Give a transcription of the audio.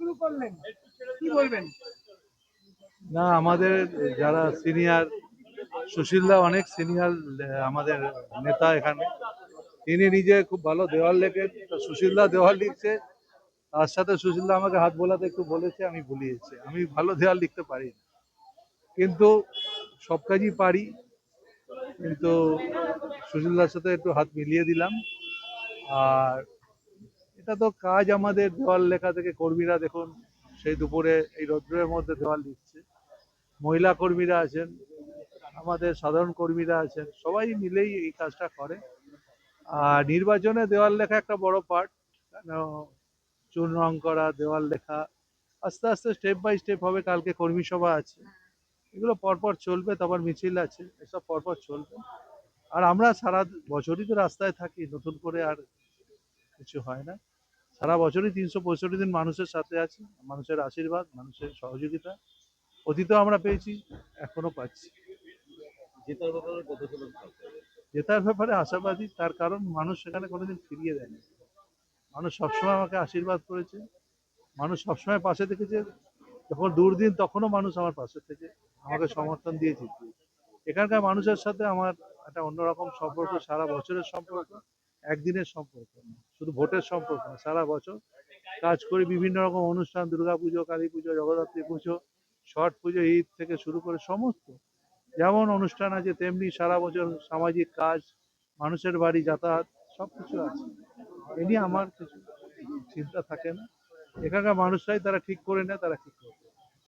শুরু করলেন, কি বলবেন? না, আমাদের যারা সিনিয়র, সুশীলদা অনেক সিনিয়র আমাদের নেতা এখানে। তিনি নিজে খুব ভালো দেওয়াল লেখেন। তো সুশীলদা দেওয়াল লিখছে, তার সাথে সুশীলদা আমাকে হাত বোলাতে একটু বলেছে, আমি ভুলিয়েছি। আমি ভালো দেওয়াল লিখতে পারি না, কিন্তু সব কাজই পারি। কিন্তু সুশীলদার সাথে একটু হাত মিলিয়ে দিলাম। আর এটা তো কাজ আমাদের, দেওয়াল লেখা থেকে কর্মীরা দেখুন সেই দুপুরে এই রৌদ্রের মধ্যে দেওয়াল লিখছে। মহিলা কর্মীরা আছেন, আমাদের সাধারণ কর্মীরা আছেন, সবাই মিলেই এই কাজটা করে। আর নির্বাচনে দেওয়াল লেখা একটা বড় পার্ট। চুন রং করা, দেওয়াল লেখা, আস্তে আস্তে স্টেপ বাই স্টেপ হবে। কালকে কর্মী সভা আছে, এগুলো পরপর চলবে। তারপর মিছিল আছে, এসব পরপর চলবে। আর আমরা সারা বছরই তো রাস্তায় থাকি, নতুন করে আর কিছু হয় না। সারা বছরই 365 দিন মানুষের সাথে আছি। মানুষের আশীর্বাদ, মানুষের সহযোগিতা অতীতেও আমরা পেয়েছি, এখনো পাচ্ছি। জেতার ব্যাপারে আশাবাদী, তার কারণ মানুষ সেখানে কোনোদিন ফিরিয়ে দেয়নি। মানুষ সবসময় আমাকে আশীর্বাদ করেছে, মানুষ সবসময় পাশে থেকেছে। যখন দুর্দিন তখনও মানুষ আমার পাশে থেকে আমাকে সমর্থন দিয়ে জিতিয়েছে। এখানকার মানুষের সাথে আমার একটা অন্যরকম সম্পর্ক, সারা বছরের সম্পর্ক, একদিনের সম্পর্ক না, শুধু ভোটের সম্পর্ক না। সারা বছর কাজ করি, বিভিন্ন রকম অনুষ্ঠান, দুর্গাপুজো, কালী পুজো, জগদ্ধাত্রী পুজো, ছট পুজো, ঈদ থেকে শুরু করে সমস্ত যেমন অনুষ্ঠান আছে, তেমনি সারা বছর সামাজিক কাজ, মানুষের বাড়ি যাতায়াত, সবকিছু আছে। এ নিয়ে আমার কিছু চিন্তা থাকে না। এখানকার মানুষরাই তারা ঠিক করে নেয়, তারা ঠিক করে।